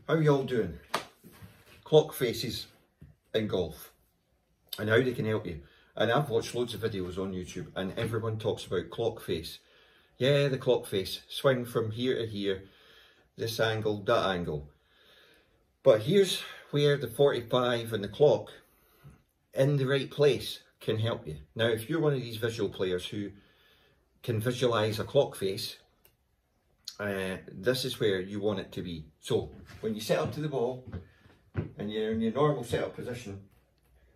How are you all doing? Clock faces in golf and how they can help you. And I've watched loads of videos on YouTube and everyone talks about clock face. Yeah, the clock face, swing from here to here, this angle, that angle. But here's where the 45 and the clock in the right place can help you. Now, if you're one of these visual players who can visualize a clock face, this is where you want it to be. So when you set up to the ball and you're in your normal setup position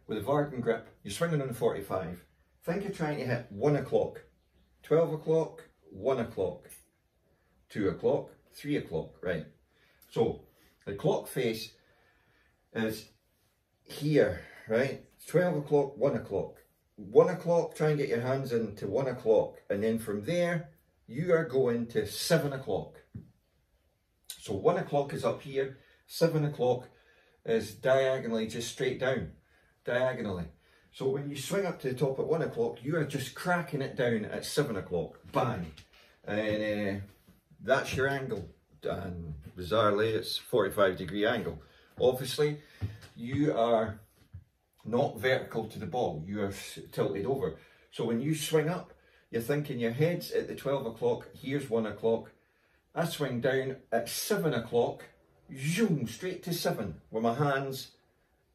with a Vardon grip, you're swinging on the 45. Think of trying to hit 1 o'clock, 12 o'clock, 1 o'clock, 2 o'clock, 3 o'clock, right? So the clock face is here, right? 12 o'clock, 1 o'clock. 1 o'clock, try and get your hands into 1 o'clock, and then from there you are going to 7 o'clock. So 1 o'clock is up here, 7 o'clock is diagonally, just straight down, diagonally. So when you swing up to the top at 1 o'clock, you are just cracking it down at 7 o'clock, bang. And that's your angle. And bizarrely, it's 45-degree angle. Obviously, you are not vertical to the ball, you are tilted over. So when you swing up, you're thinking your head's at the 12 o'clock, here's 1 o'clock. I swing down at 7 o'clock, zoom, straight to 7, with my hands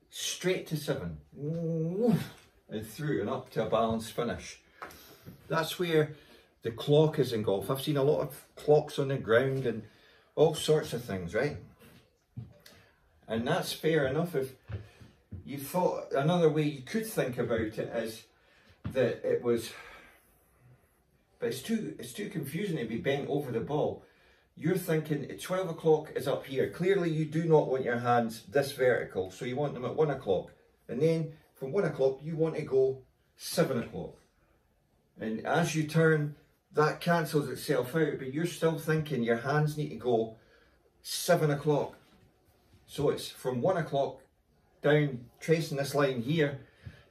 straight to 7, and through and up to a balanced finish. That's where the clock is in golf. I've seen a lot of clocks on the ground and all sorts of things, right? And that's fair enough. If you thought another way you could think about it is that it was, but it's too confusing to be bent over the ball. You're thinking 12 o'clock is up here. Clearly you do not want your hands this vertical, so you want them at 1 o'clock. And then from 1 o'clock you want to go 7 o'clock. And as you turn, that cancels itself out, but you're still thinking your hands need to go 7 o'clock. So it's from 1 o'clock down, tracing this line here,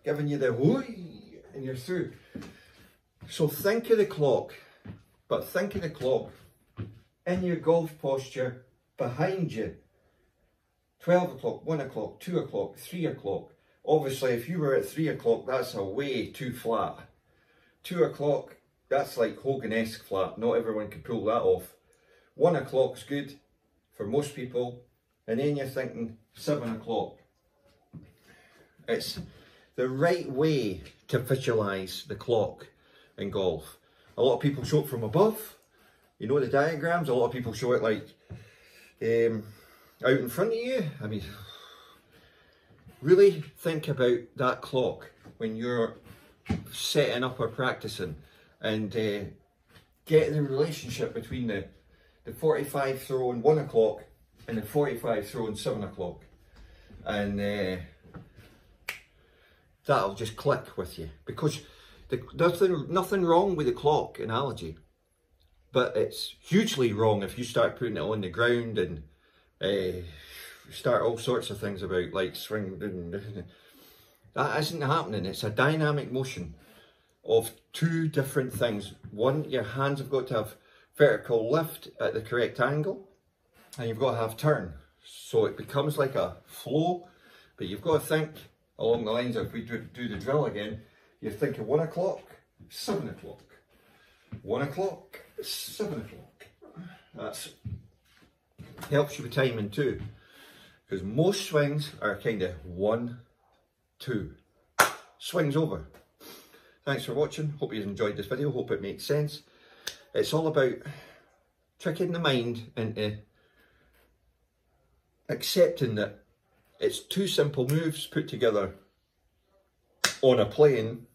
giving you the whooey, and you're through. So think of the clock, but think of the clock in your golf posture behind you. 12 o'clock, 1 o'clock, 2 o'clock, 3 o'clock. Obviously, if you were at 3 o'clock, that's a way too flat. 2 o'clock, that's like Hogan-esque flat. Not everyone can pull that off. 1 o'clock's good for most people. And then you're thinking 7 o'clock. It's the right way to visualize the clock in golf. A lot of people show it from above. You know the diagrams. A lot of people show it like out in front of you. I mean, really think about that clock when you're setting up or practicing, and get the relationship between the 45 throw and 1 o'clock and the 45 throw and 7 o'clock, and that'll just click with you, because nothing wrong with the clock analogy, but it's hugely wrong if you start putting it on the ground and start all sorts of things about like swing. That isn't happening. It's a dynamic motion of two different things. One, your hands have got to have vertical lift at the correct angle, and you've got to have turn. So it becomes like a flow, but you've got to think along the lines of, if we do the drill again, you're thinking 1 o'clock, 7 o'clock. 1 o'clock, 7 o'clock. That helps you with timing too, because most swings are kind of 1, 2, swings over. Thanks for watching. Hope you enjoyed this video. Hope it makes sense. It's all about tricking the mind into accepting that it's two simple moves put together on a plane,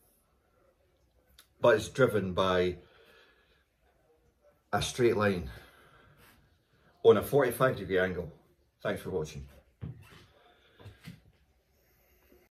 but it's driven by a straight line on a 45-degree angle. Thanks for watching.